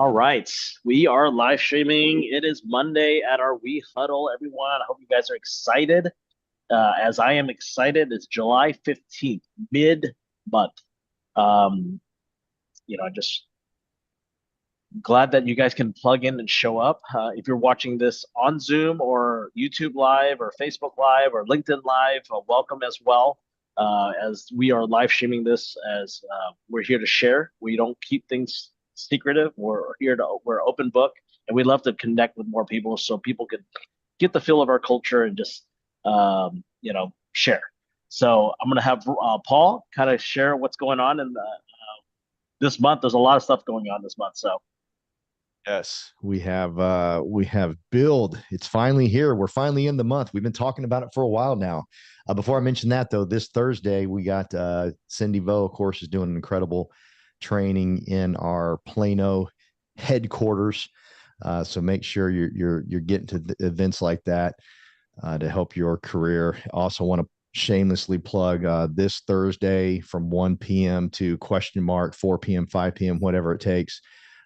All right. We are live streaming. It is Monday at our We Huddle, everyone. I hope you guys are excited. As I am excited, it's July 15th, mid-month. Um, just glad that you guys can plug in and show up. If you're watching this on Zoom or YouTube Live or Facebook Live or LinkedIn Live, welcome as well. As we are live streaming this, as we're here to share. We don't keep things secretive. We're open book, and we love to connect with more people so people can get the feel of our culture and just share. So I'm gonna have Paul kind of share what's going on in this month. There's a lot of stuff going on this month, so. Yes, we have Build. It's finally here. We're finally in the month. We've been talking about it for a while now. Before I mention that though, this Thursday we got Cindy Vo, of course, is doing an incredible training in our Plano headquarters. So make sure you're getting to events like that to help your career. Also want to shamelessly plug this Thursday from 1 p.m. to 4 p.m., 5 p.m., whatever it takes.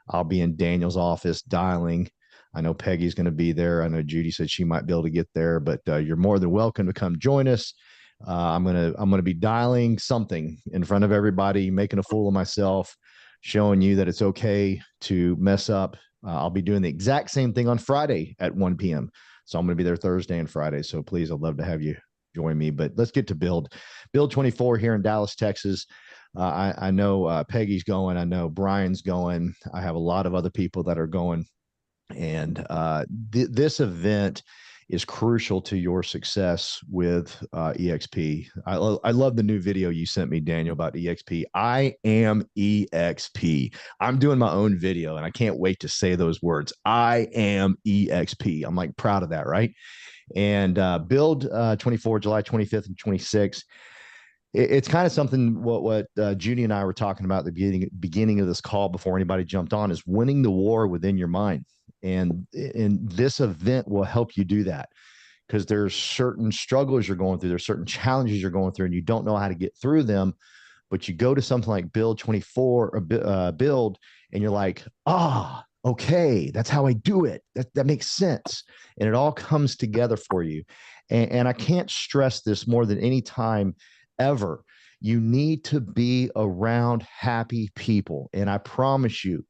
I'll be in Daniel's office dialing. I know Peggy's going to be there. I know Judy said she might be able to get there, but you're more than welcome to come join us. I'm gonna be dialing something in front of everybody, making a fool of myself, showing you that it's okay to mess up. I'll be doing the exact same thing on Friday at 1 p.m. So I'm going to be there Thursday and Friday. So please, I'd love to have you join me. But let's get to Build 24 here in Dallas, Texas. I know Peggy's going. I know Brian's going. I have a lot of other people that are going. And this event is crucial to your success with EXP. I love the new video you sent me, Daniel, about EXP. I am EXP. I'm doing my own video, and I can't wait to say those words. I am EXP. I'm like proud of that, right? And Build 24, July 25th and 26th. It's kind of something what Judy and I were talking about at the beginning of this call before anybody jumped on is winning the war within your mind. And this event will help you do that because there's certain struggles you're going through, there's certain challenges you're going through, and you don't know how to get through them. But you go to something like Build 24 or Build, and you're like, okay, that's how I do it. That makes sense. And it all comes together for you. And I can't stress this more than any time ever. You need to be around happy people. And I promise you,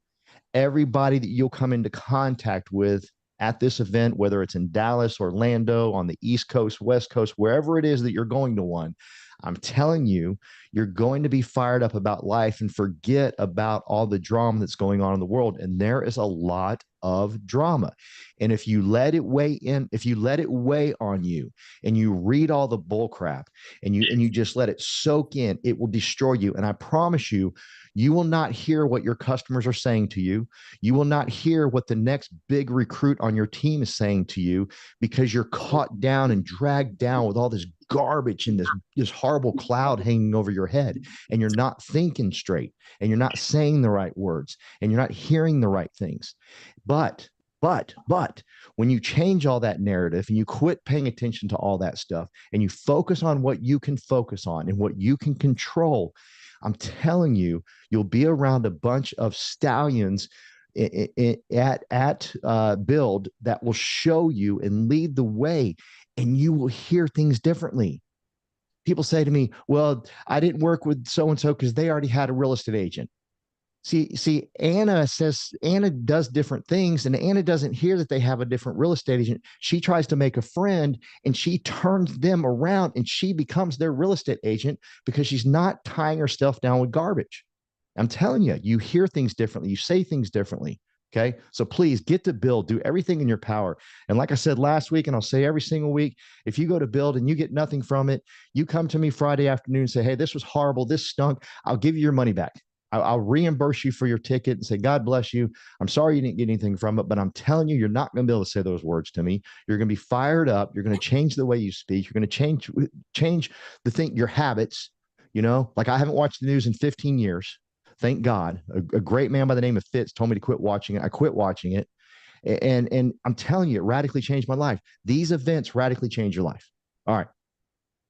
everybody that you'll come into contact with at this event, whether it's in Dallas, Orlando, on the East Coast, West Coast, wherever it is that you're going to one, I'm telling you, you're going to be fired up about life and forget about all the drama that's going on in the world. And there is a lot of drama. And if you let it weigh on you and you read all the bull crap and you just let it soak in, it will destroy you. And I promise you, you will not hear what your customers are saying to you. You will not hear what the next big recruit on your team is saying to you because you're caught down and dragged down with all this garbage and this horrible cloud hanging over your head, and you're not thinking straight, and you're not saying the right words, and you're not hearing the right things. But when you change all that narrative and you quit paying attention to all that stuff and you focus on what you can focus on and what you can control, I'm telling you, you'll be around a bunch of stallions at Build that will show you and lead the way, and you will hear things differently. People say to me, well, I didn't work with so and so because they already had a real estate agent. See, Anna does different things, and Anna doesn't hear that they have a different real estate agent. She tries to make a friend, and she turns them around, and she becomes their real estate agent because she's not tying herself down with garbage. I'm telling you, you hear things differently, you say things differently. Okay. So please get to Build, do everything in your power. And like I said last week, and I'll say every single week, if you go to Build and you get nothing from it, you come to me Friday afternoon and say, hey, this was horrible. This stunk. I'll give you your money back. I'll reimburse you for your ticket and say, God bless you. I'm sorry you didn't get anything from it, but I'm telling you, you're not going to be able to say those words to me. You're going to be fired up. You're going to change the way you speak. You're going to change your habits. Like I haven't watched the news in 15 years. Thank God. A great man by the name of Fitz told me to quit watching it. I quit watching it. And I'm telling you, it radically changed my life. These events radically change your life. All right.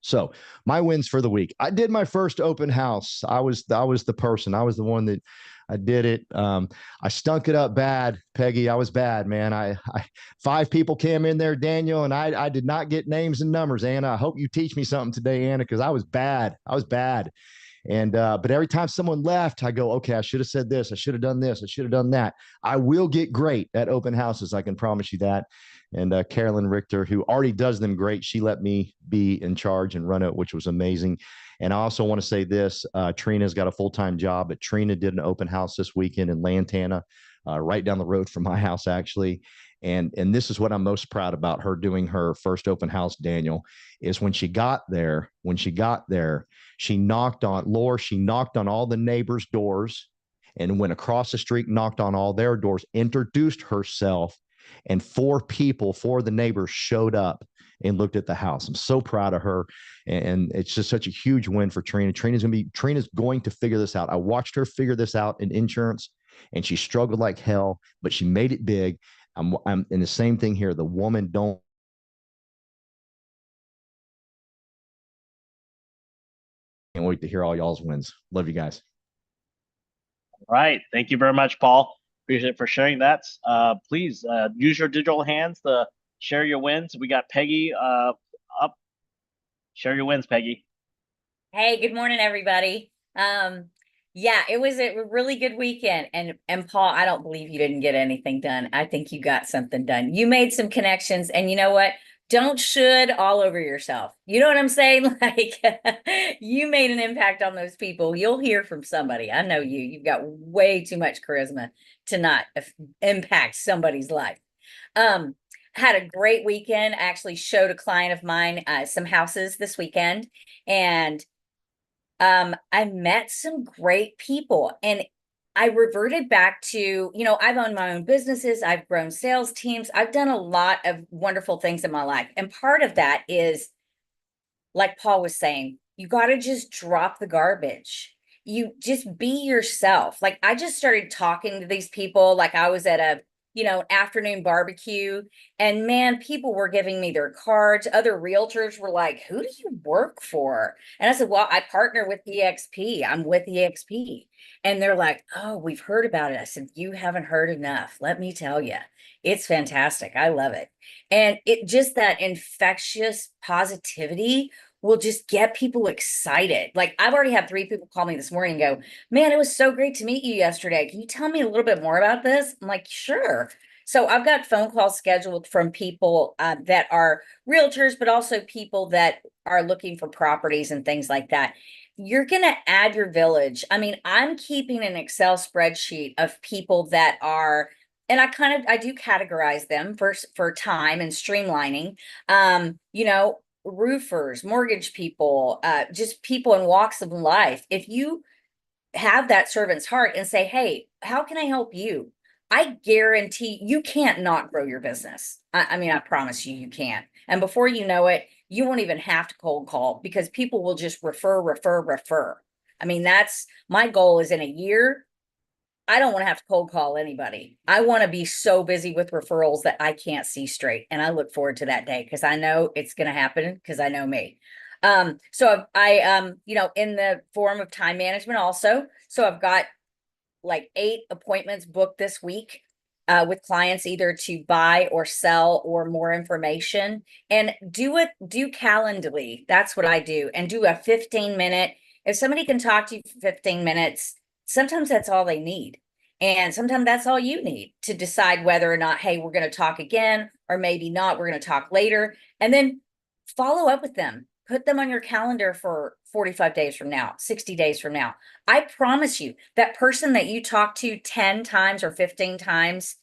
So my wins for the week. I did my first open house. I was the person. I was the one that I did it. I stunk it up bad, Peggy. I was bad, man. I 5 people came in there, Daniel, and I did not get names and numbers. Anna, I hope you teach me something today, Anna, because I was bad. I was bad. And but every time someone left, I go, okay, I should have said this, I should have done this, I should have done that. I will get great at open houses, I can promise you that. And Carolyn Richter, who already does them great, she let me be in charge and run it, which was amazing. And I also want to say this: Trina's got a full-time job, but Trina did an open house this weekend in Lantana, right down the road from my house, actually. And this is what I'm most proud about her doing her first open house, Daniel, is when she got there, she knocked on all the neighbors' doors and went across the street, knocked on all their doors, introduced herself, and 4 people, 4 of the neighbors showed up and looked at the house. I'm so proud of her. And it's just such a huge win for Trina. Trina's going to figure this out. I watched her figure this out in insurance, and she struggled like hell, but she made it big. I'm in the same thing here. The woman don't can't wait to hear all y'all's wins. Love you guys. All right. Thank you very much, Paul. Appreciate it for sharing that. Please use your digital hands to share your wins. We got Peggy up. Share your wins, Peggy. Hey, good morning, everybody. Yeah, it was a really good weekend. And Paul, I don't believe you didn't get anything done. I think you got something done. You made some connections, and you know what? Don't should all over yourself. You know what I'm saying? Like you made an impact on those people. You'll hear from somebody. I know you. You've got way too much charisma to not impact somebody's life. Um, had a great weekend. I actually showed a client of mine some houses this weekend, and I met some great people, and I reverted back to, I've owned my own businesses, I've grown sales teams, I've done a lot of wonderful things in my life. And part of that is, like Paul was saying, you got to just drop the garbage. You just be yourself. Like I just started talking to these people like I was at a afternoon barbecue, and man, people were giving me their cards. Other realtors were like, who do you work for? And I said, well, I partner with EXP. I'm with EXP. And they're like, oh, we've heard about it. I said, you haven't heard enough. Let me tell you, it's fantastic. I love it. And it just that infectious positivity will just get people excited. Like I've already had 3 people call me this morning and go, man, it was so great to meet you yesterday. Can you tell me a little bit more about this? I'm like, sure. So I've got phone calls scheduled from people that are realtors, but also people that are looking for properties and things like that. You're going to add your village. I mean, I'm keeping an Excel spreadsheet of people that are, and I do categorize them for time and streamlining. Roofers, mortgage people, just people in walks of life. If you have that servant's heart and say, hey, how can I help you? I guarantee you can't not grow your business. I mean, I promise you, you can't. And before you know it, you won't even have to cold call because people will just refer. I mean, that's my goal is in a year. I don't want to have to cold call anybody. I want to be so busy with referrals that I can't see straight. And I look forward to that day because I know it's going to happen because I know me. So I in the form of time management also. So I've got like 8 appointments booked this week with clients either to buy or sell or more information, and do Calendly. That's what I do, and do a 15-minute. If somebody can talk to you for 15 minutes, sometimes that's all they need. And sometimes that's all you need to decide whether or not, hey, we're going to talk again, or maybe not, we're going to talk later. And then follow up with them. Put them on your calendar for 45 days from now, 60 days from now. I promise you, that person that you talk to 10 times or 15 times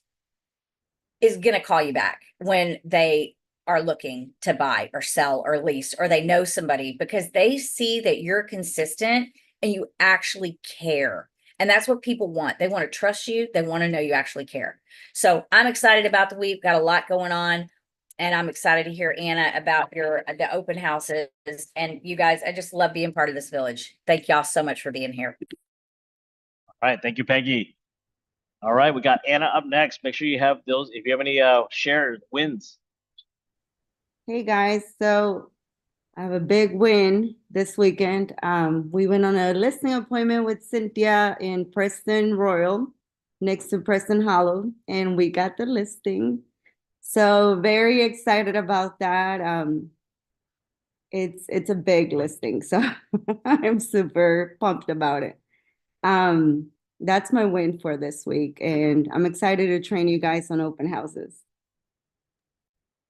is going to call you back when they are looking to buy or sell or lease, or they know somebody because they see that you're consistent and you actually care. And that's what people want. They want to trust you. They want to know you actually care. So I'm excited about the week. Got a lot going on. And I'm excited to hear, Anna, about the open houses. And you guys, I just love being part of this village. Thank y'all so much for being here. All right. Thank you, Peggy. All right. We got Anna up next. Make sure you have those. If you have any shared wins. Hey guys, so I have a big win this weekend. We went on a listing appointment with Cynthia in Preston Royal, next to Preston Hollow, and we got the listing. So very excited about that. It's a big listing, so I'm super pumped about it. That's my win for this week, and I'm excited to train you guys on open houses.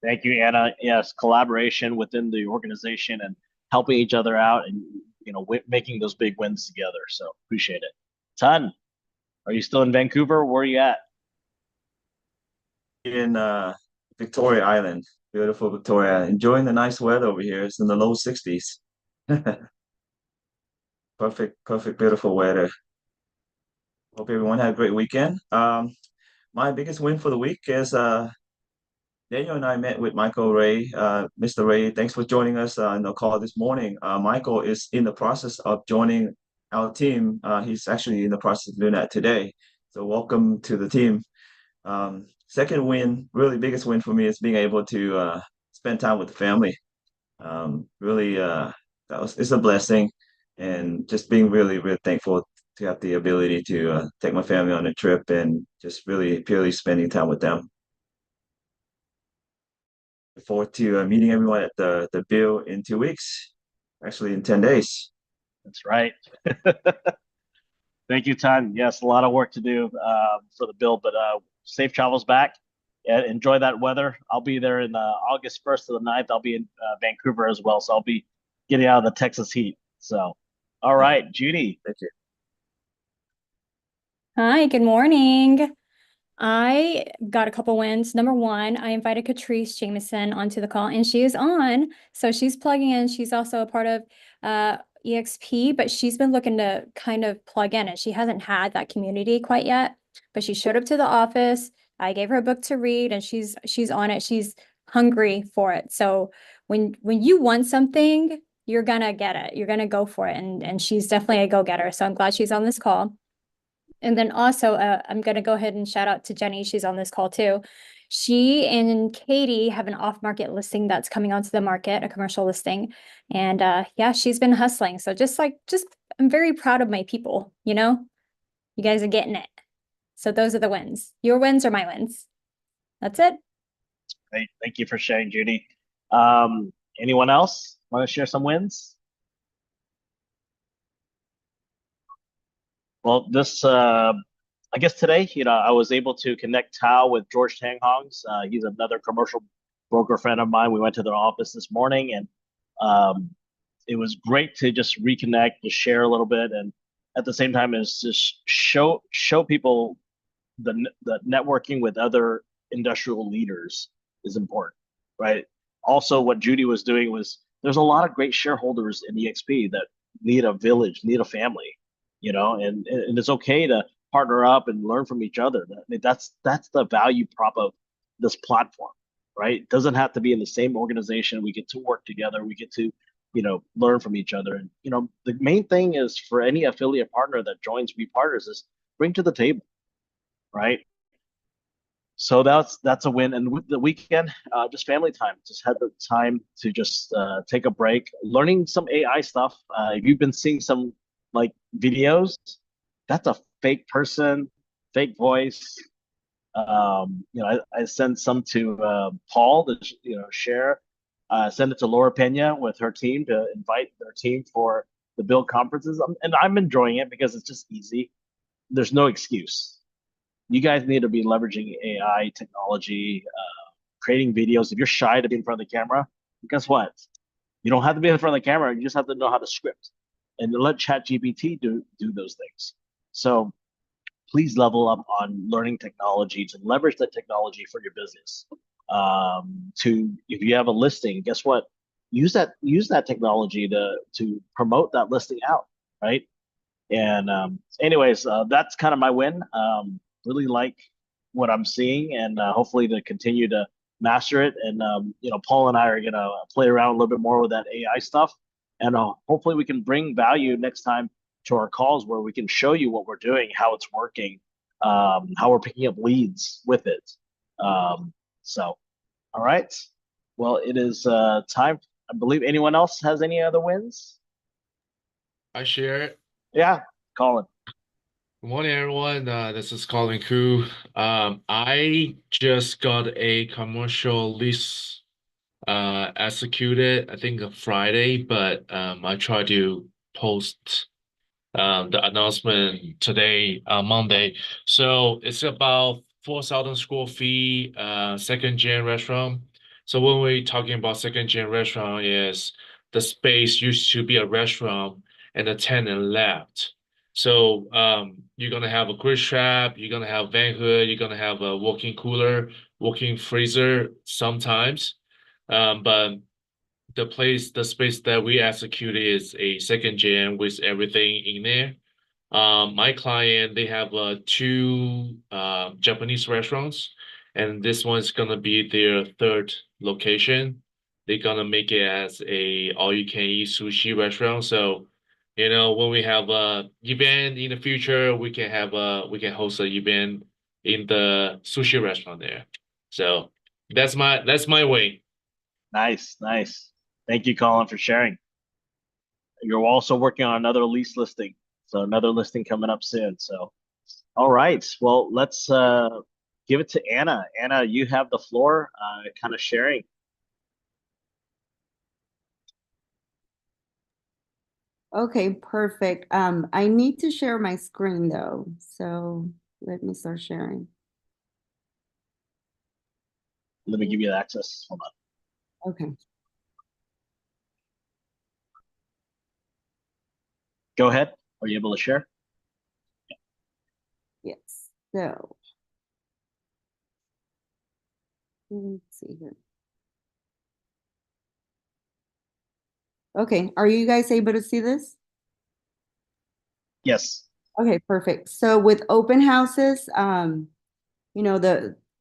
Thank you, Anna. Yes, collaboration within the organization and helping each other out, and making those big wins together. So appreciate it. Ton, are you still in Vancouver? Where are you at? In Victoria Island, beautiful Victoria. Enjoying the nice weather over here. It's in the low 60s. Perfect, beautiful weather. Hope everyone had a great weekend. My biggest win for the week is Daniel and I met with Michael Ray. Mr. Ray, thanks for joining us on the call this morning. Michael is in the process of joining our team. He's actually in the process of doing that today. So welcome to the team. Second win, really biggest win for me is being able to spend time with the family. Really, it's a blessing, and just being really, really thankful to have the ability to take my family on a trip and just really purely spending time with them. Look forward to meeting everyone at the Bill in 2 weeks, actually in 10 days. That's right. Thank you, Ton. Yes, a lot of work to do for the Bill, but safe travels back. Enjoy that weather. I'll be there in August 1st to the 9th. I'll be in Vancouver as well, so I'll be getting out of the Texas heat. So, all right, Judy. Thank you. Hi, good morning. I got a couple wins. Number one, I invited Catrice Jameson onto the call, and she is on. So she's plugging in. She's also a part of EXP, but she's been looking to kind of plug in, and she hasn't had that community quite yet. But she showed up to the office. I gave her a book to read, and she's on it. She's hungry for it. So when you want something, you're gonna get it. You're gonna go for it, and she's definitely a go-getter. So I'm glad she's on this call. And then also, I'm going to go ahead and shout out to Jenny. She's on this call too. She and Katie have an off-market listing that's coming onto the market, a commercial listing. And yeah, she's been hustling. So I'm very proud of my people, you guys are getting it. So those are the wins. Your wins are my wins. That's it. Great. Thank you for sharing, Judy. Anyone else want to share some wins? Well, I guess today, I was able to connect Tao with George Tanghongs. He's another commercial broker friend of mine. We went to their office this morning, and it was great to just reconnect, to share a little bit, and at the same time, is just show people the networking with other industrial leaders is important, right? Also, what Judy was doing was there's a lot of great shareholders in EXP that need a village, need a family, and it's okay to partner up and learn from each other. That's the value prop of this platform, right? It doesn't have to be in the same organization. We get to work together. We get to, learn from each other. And, the main thing is for any affiliate partner that joins We Partners is bring to the table, right? So that's a win. And with the weekend, just family time. Just had the time to just take a break, learning some AI stuff. If you've been seeing some videos, that's a fake person, fake voice. I sent some to Paul to share. Send it to Laura Pena with her team to invite their team for the Build conferences, and I'm enjoying it because it's just easy. There's no excuse. You guys need to be leveraging AI technology, creating videos. If you're shy to be in front of the camera, guess what? You don't have to be in front of the camera. You just have to know how to script and let ChatGPT do those things. So please level up on learning technology to leverage that technology for your business. If you have a listing, guess what? Use that technology to promote that listing out, right? And anyways, that's kind of my win. Really like what I'm seeing, and hopefully to continue to master it. And Paul and I are gonna play around a little bit more with that AI stuff, and hopefully we can bring value next time to our calls where we can show you what we're doing, how it's working, how we're picking up leads with it. So, all right. Well, it is time. I believe anyone else has any other wins? I share it. Yeah, Colin. Good morning, everyone. This is Colin Koo. I just got a commercial lease executed, I think on Friday, but I tried to post the announcement today, Monday. So it's about 4,000 square feet, second gen restaurant. So when we're talking about second gen restaurant is the space used to be a restaurant and the tenant left. So you're gonna have a grill trap, you're gonna have van hood, you're gonna have a walk-in cooler, walk-in freezer sometimes. But the space that we execute is a second gen with everything in there. My client, they have two Japanese restaurants, and this one's gonna be their third location. They're gonna make it as a all-you-can-eat sushi restaurant. So, when we have a event in the future, we can host an event in the sushi restaurant there. So that's my way. Nice, nice. Thank you, Colin, for sharing. You're also working on another lease listing. So another listing coming up soon. So, all right. Well, let's give it to Anna. Anna, you have the floor, kind of sharing. Okay, perfect. I need to share my screen though, so let me start sharing. Let me give you the access. Hold on. Okay. Go ahead. Are you able to share? Yes. So let's see here. Okay, are you guys able to see this? Yes. Okay, perfect. So with open houses, the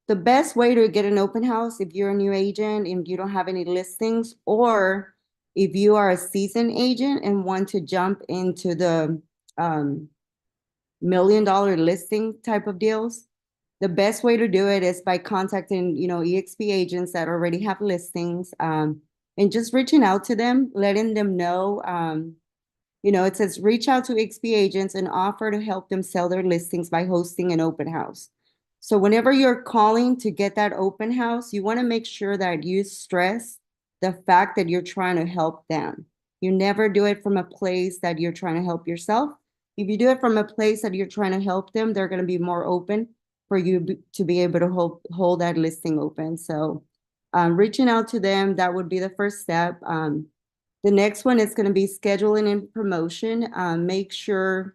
best way to get an open house if you're a new agent and you don't have any listings, or if you are a seasoned agent and want to jump into the $1 million listing type of deals, the best way to do it is by contacting, EXP agents that already have listings, and just reaching out to them, letting them know, it says reach out to EXP agents and offer to help them sell their listings by hosting an open house. So whenever you're calling to get that open house, you want to make sure that you stress the fact that you're trying to help them. You never do it from a place that you're trying to help yourself. If you do it from a place that you're trying to help them, they're going to be more open for you to be able to hold that listing open. So reaching out to them, that would be the first step. The next one is going to be scheduling and promotion. Make your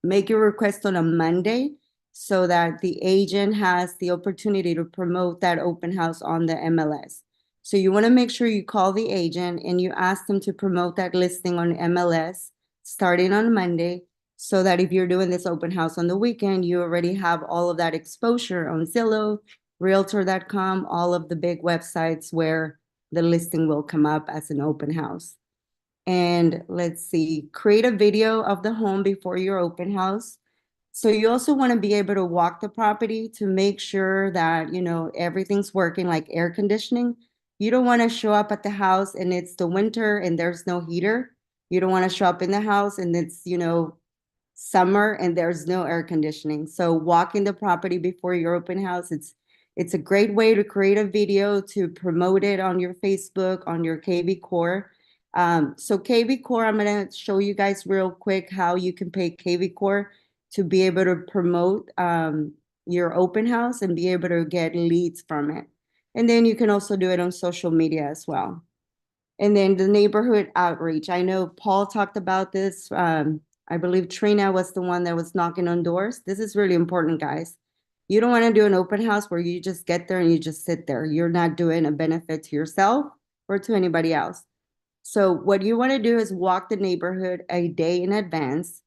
request on a Monday so that the agent has the opportunity to promote that open house on the MLS. So you want to make sure you call the agent and you ask them to promote that listing on MLS starting on Monday, so that if you're doing this open house on the weekend, you already have all of that exposure on Zillow, Realtor.com, all of the big websites where the listing will come up as an open house. And let's see, create a video of the home before your open house. So you also want to be able to walk the property to make sure that, everything's working, like air conditioning. You don't want to show up at the house and it's the winter and there's no heater. You don't want to show up in the house and it's, summer and there's no air conditioning. So walking the property before your open house, it's a great way to create a video to promote it on your Facebook, on your KV Core. So KV Core, I'm going to show you guys real quick how you can pay KV Core to be able to promote your open house and be able to get leads from it. And then you can also do it on social media as well. And then the neighborhood outreach. I know Paul talked about this. I believe Trina was the one that was knocking on doors. This is really important, guys. You don't want to do an open house where you just get there and you just sit there. You're not doing a benefit to yourself or to anybody else. So what you want to do is walk the neighborhood a day in advance.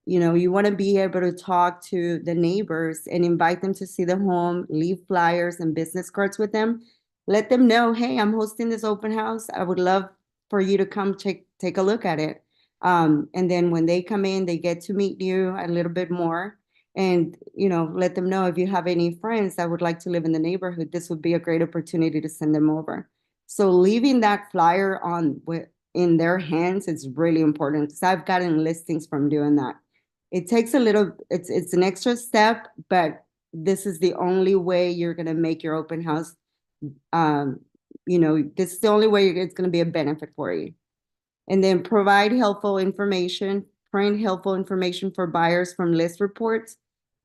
You want to be able to talk to the neighbors and invite them to see the home, leave flyers and business cards with them. Let them know, hey, I'm hosting this open house. I would love for you to come take a look at it. And then when they come in, they get to meet you a little bit more. And, let them know if you have any friends that would like to live in the neighborhood, this would be a great opportunity to send them over. So leaving that flyer in their hands is really important because I've gotten listings from doing that. It takes a little, it's an extra step, but this is the only way you're gonna make your open house. This is the only way it's gonna be a benefit for you. And then provide helpful information, print helpful information for buyers from list reports.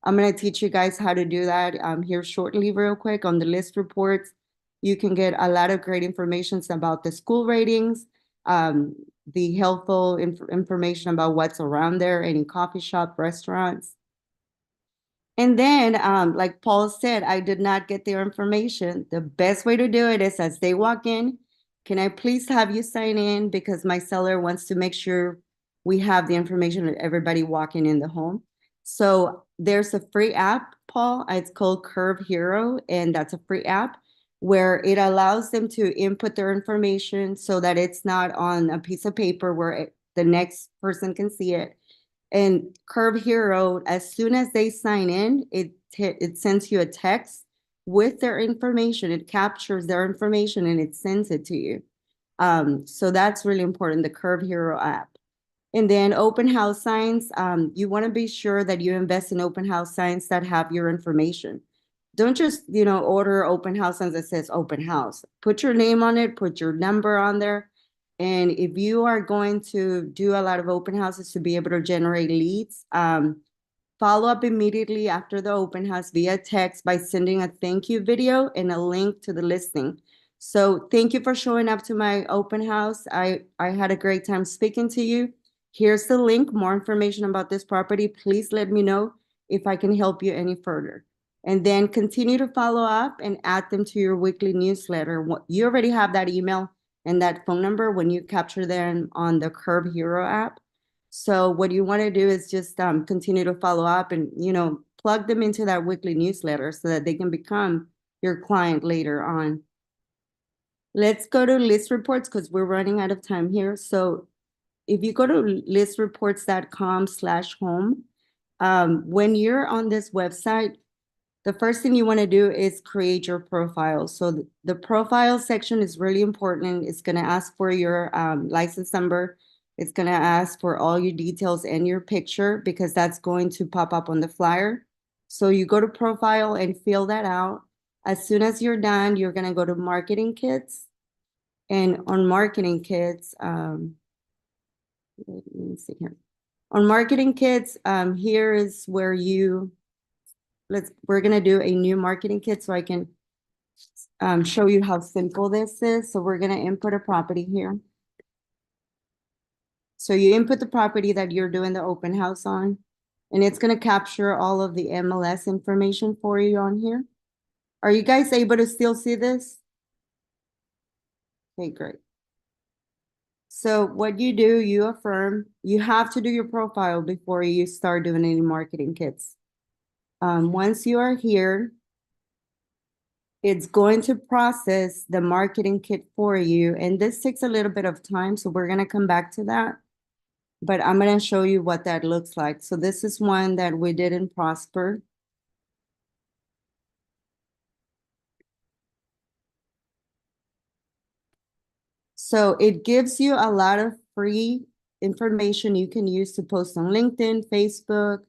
I'm gonna teach you guys how to do that here shortly, real quick. On the list reports, you can get a lot of great information about the school ratings, the helpful information about what's around there, any coffee shop, restaurants. And then, like Paul said, I did not get their information. The best way to do it is as they walk in, can I please have you sign in? Because my seller wants to make sure we have the information of everybody walking in the home. So there's a free app, Paul. It's called Curve Hero, and that's a free app where it allows them to input their information so that it's not on a piece of paper where the next person can see it. And Curve Hero, as soon as they sign in, it sends you a text with their information. It captures their information and it sends it to you. So that's really important, the Curve Hero app. And then open house signs, you want to be sure that you invest in open house signs that have your information. Don't just, order open house signs that says open house. Put your name on it, put your number on there. And if you are going to do a lot of open houses to be able to generate leads, follow up immediately after the open house via text by sending a thank you video and a link to the listing. So thank you for showing up to my open house. I had a great time speaking to you. Here's the link, more information about this property. Please let me know if I can help you any further. And then continue to follow up and add them to your weekly newsletter. You already have that email and that phone number when you capture them on the Curve Hero app. So what you want to do is just continue to follow up and, plug them into that weekly newsletter so that they can become your client later on. Let's go to list reports because we're running out of time here. So if you go to listreports.com/home, when you're on this website, the first thing you want to do is create your profile. So the profile section is really important. It's going to ask for your license number. It's going to ask for all your details and your picture because that's going to pop up on the flyer. So you go to profile and fill that out. As soon as you're done, you're going to go to marketing kits. And on marketing kits, let me see here. On marketing kits, here is where we're gonna do a new marketing kit so I can show you how simple this is. So we're gonna input a property here. So you input the property that you're doing the open house on, and it's gonna capture all of the MLS information for you on here. Are you guys able to still see this? Okay, great. So what you do, you affirm, you have to do your profile before you start doing any marketing kits. Once you are here, it's going to process the marketing kit for you. And this takes a little bit of time, so we're going to come back to that. But I'm going to show you what that looks like. So this is one that we did in Prosper. So it gives you a lot of free information you can use to post on LinkedIn, Facebook.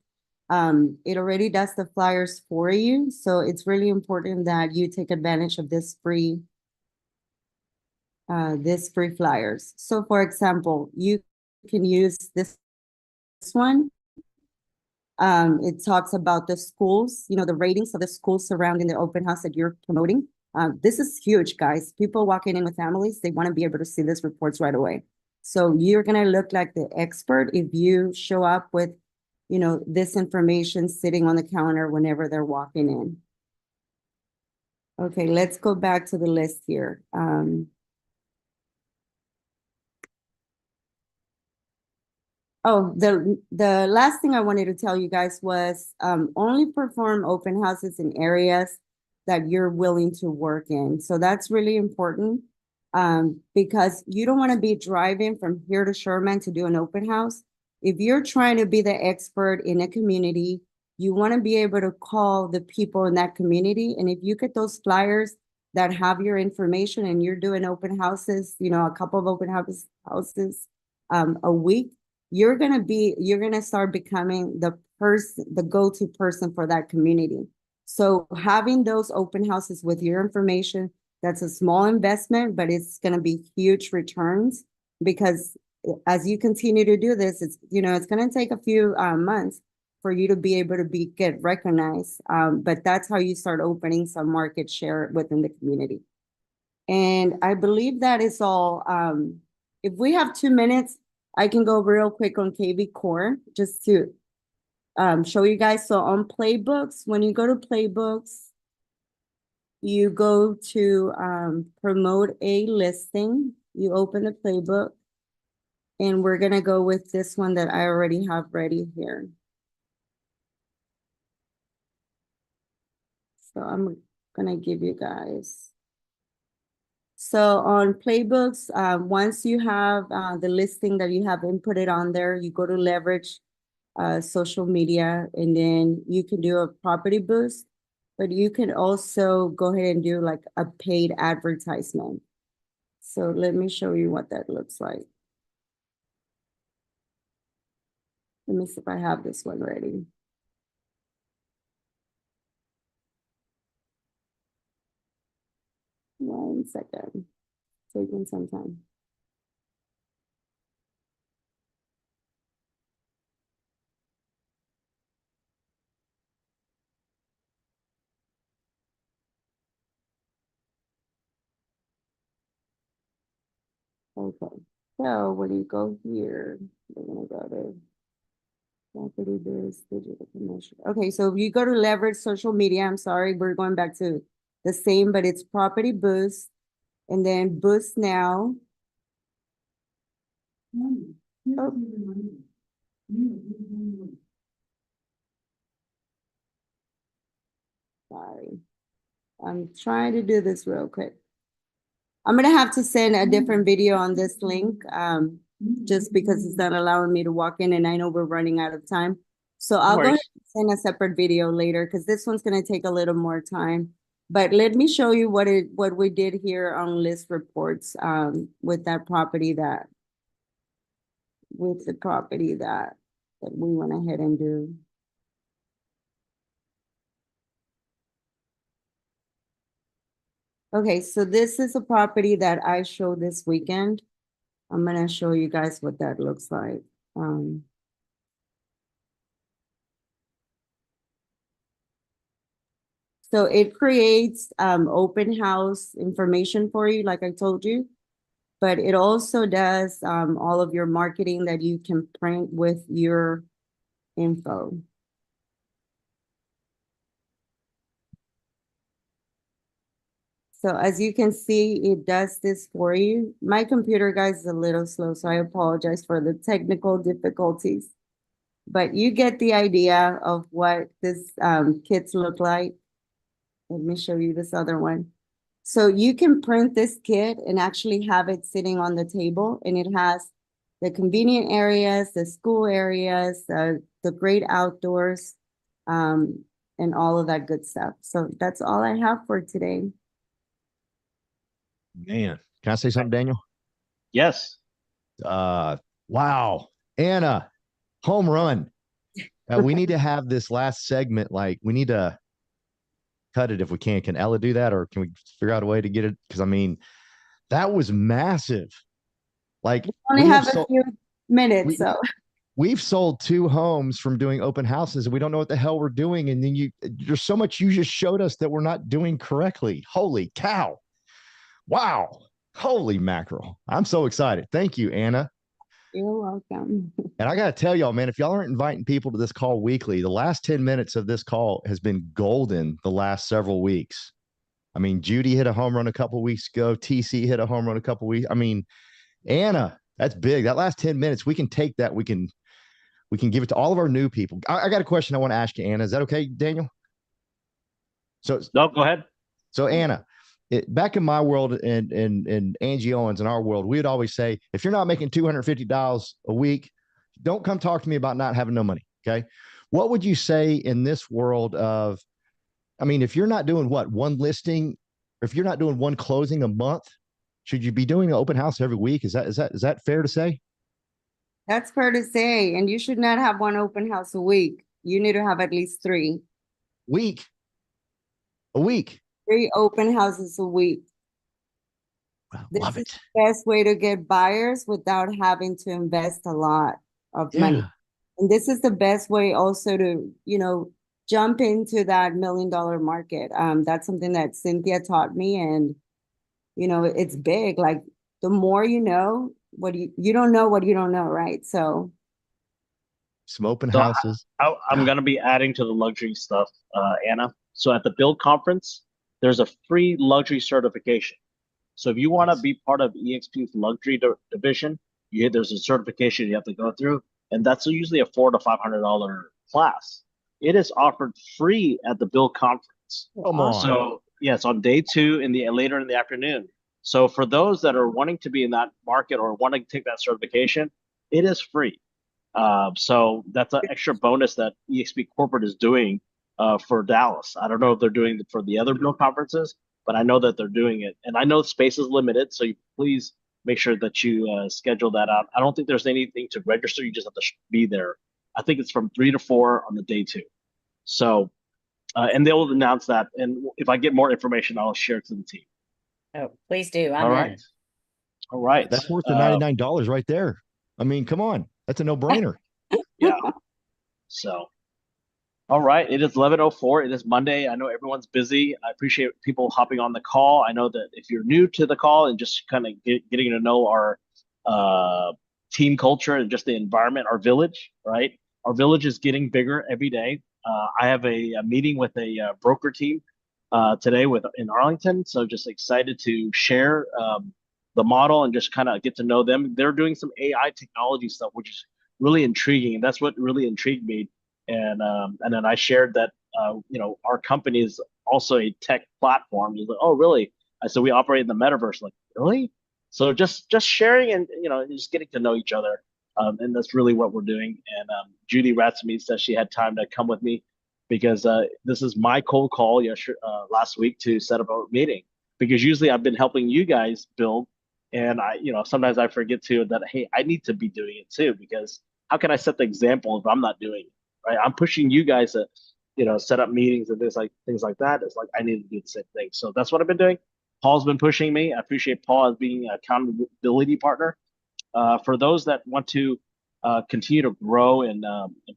It already does the flyers for you. So it's really important that you take advantage of this free flyers. So for example, you can use this one. It talks about the schools, the ratings of the schools surrounding the open house that you're promoting. This is huge, guys. People walking in with families, they want to be able to see these reports right away. So you're going to look like the expert if you show up with, this information sitting on the counter whenever they're walking in. Okay, let's go back to the list here. Oh, the last thing I wanted to tell you guys was only perform open houses in areas that you're willing to work in. So that's really important because you don't want to be driving from here to Sherman to do an open house. If you're trying to be the expert in a community, you want to be able to call the people in that community. And if you get those flyers that have your information and you're doing open houses, you know, a couple of open houses a week, you're gonna start becoming the go-to person for that community. So having those open houses with your information, that's a small investment, but it's gonna be huge returns, because as you continue to do this, it's, you know, it's gonna take a few months for you to be able to get recognized. But that's how you start opening some market share within the community. And I believe that is all. If we have 2 minutes, I can go real quick on KV Core just to show you guys. So on Playbooks, when you go to Playbooks, you go to promote a listing, you open the playbook, and we're gonna go with this one that I already have ready here. So I'm gonna give you guys. So on Playbooks, once you have the listing that you have inputted on there, you go to leverage social media, and then you can do a property boost, but you can also go ahead and do like a paid advertisement. So let me show you what that looks like. Let me see if I have this one ready. One second, taking some time. Okay, so when you go here, we're gonna go to property boost, digital promotion. Okay, so if you go to leverage social media, I'm sorry, we're going back to the same, but it's property boost, and then boost now. Oh. Sorry, I'm trying to do this real quick. I'm gonna have to send a different video on this link, just because it's not allowing me to walk in, and I know we're running out of time. So I'll go ahead and send a separate video later, because this one's gonna take a little more time. But let me show you what we did here on list reports with that property that we went ahead and do. Okay, so this is a property that I showed this weekend. I'm gonna show you guys what that looks like. So it creates open house information for you, like I told you, but it also does all of your marketing that you can print with your info. So as you can see, it does this for you. My computer, guys, is a little slow, so I apologize for the technical difficulties. But you get the idea of what this kits look like. Let me show you this other one. So you can print this kit and actually have it sitting on the table, and it has the convenient areas, the school areas, the great outdoors, and all of that good stuff. So that's all I have for today. Man, can I say something, Daniel? Yes. Wow. Anna, home run. We need to have this last segment. Like, we need to cut it if we can. Can Ella do that, or can we figure out a way to get it? Because I mean, that was massive. Like, we only have a few minutes, so we've sold 2 homes from doing open houses, and we don't know what the hell we're doing. And then there's so much you just showed us that we're not doing correctly. Holy cow. Wow. Holy mackerel. I'm so excited. Thank you, Anna. You're welcome. And I got to tell y'all, man, if y'all aren't inviting people to this call weekly, the last 10 minutes of this call has been golden the last several weeks. I mean, Judy hit a home run a couple weeks ago. TC hit a home run a couple weeks. I mean, Anna, that's big. That last 10 minutes, we can take that. We can give it to all of our new people. I got a question I want to ask you, Anna. Is that okay, Daniel? So no, go ahead. So Anna, back in my world and Angie Owens in our world, we would always say, if you're not making $250 a week, don't come talk to me about not having no money. Okay. What would you say in this world of, I mean, if you're not doing one listing if you're not doing one closing a month, should you be doing an open house every week? Is that fair to say? That's fair to say, and you should not have one open house a week. You need to have at least three. Week. A week. 3 open houses a week. This Love is it. the best way to get buyers without having to invest a lot of money. Yeah. And this is the best way also to, jump into that $1 million market. That's something that Cynthia taught me, and it's big. Like, the more you know, what you don't know what you don't know, right? So Some open So houses. I'm going to be adding to the luxury stuff, Anna. So at the Build conference, there's a free luxury certification. So if you want to be part of EXP's luxury division, there's a certification you have to go through, and that's usually a $400 to $500 class. It is offered free at the Build conference. Come on. So yes, on day 2 later in the afternoon. So for those that are wanting to be in that market or wanting to take that certification, it is free. So that's an extra bonus that EXP Corporate is doing for Dallas. I don't know if they're doing it for the other Build conferences, but I know that they're doing it. And I know space is limited, so please make sure that you schedule that out. I don't think there's anything to register. You just have to be there. I think it's from 3 to 4 on the day 2. So, and they will announce that. And if I get more information, I'll share it to the team. Oh, please do. I'm All in. right. All right. That's worth the $99 right there. I mean, come on. That's a no-brainer. Yeah. So, all right. It is 11:04. It is Monday. I know everyone's busy. I appreciate people hopping on the call. I know that if you're new to the call and just kind of getting to know our team culture and just the environment, our village, right? Our village is getting bigger every day. I have a meeting with a broker team today in Arlington. So just excited to share the model and just kind of get to know them. They're doing some AI technology stuff, which is really intriguing. And that's what really intrigued me. And then I shared that, our company is also a tech platform. He's like, oh, really? I said, we operate in the metaverse. Like, really? So just sharing and, just getting to know each other. And that's really what we're doing. And Judy Ratsamy said she had time to come with me because this is my cold call last week to set up a meeting, because usually I've been helping you guys build. And sometimes I forget that, hey, I need to be doing it too, because how can I set the example if I'm not doing it, right? I'm pushing you guys to, set up meetings and things like that. It's like I need to do the same thing. So that's what I've been doing. Paul's been pushing me. I appreciate Paul as being an accountability partner. For those that want to continue to grow and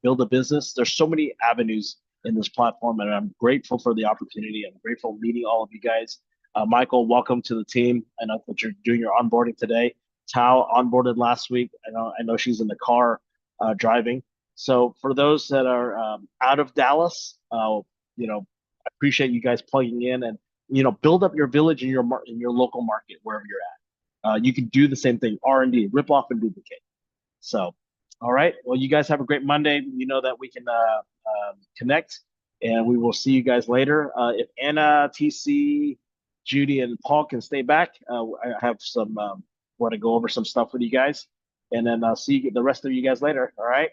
build a business, there's so many avenues in this platform, and I'm grateful for the opportunity. I'm grateful meeting all of you guys. Michael, welcome to the team. I know that you're doing your onboarding today. Tao onboarded last week. I know she's in the car driving. So for those that are out of Dallas, I appreciate you guys plugging in and build up your village in your local market wherever you're at. You can do the same thing, R&D, rip off and duplicate. So, all right. Well, you guys have a great Monday. You know that we can connect, and we will see you guys later. If Anna, TC, Judy, and Paul can stay back, I have some want to go over some stuff with you guys, and then I'll see the rest of you guys later. All right.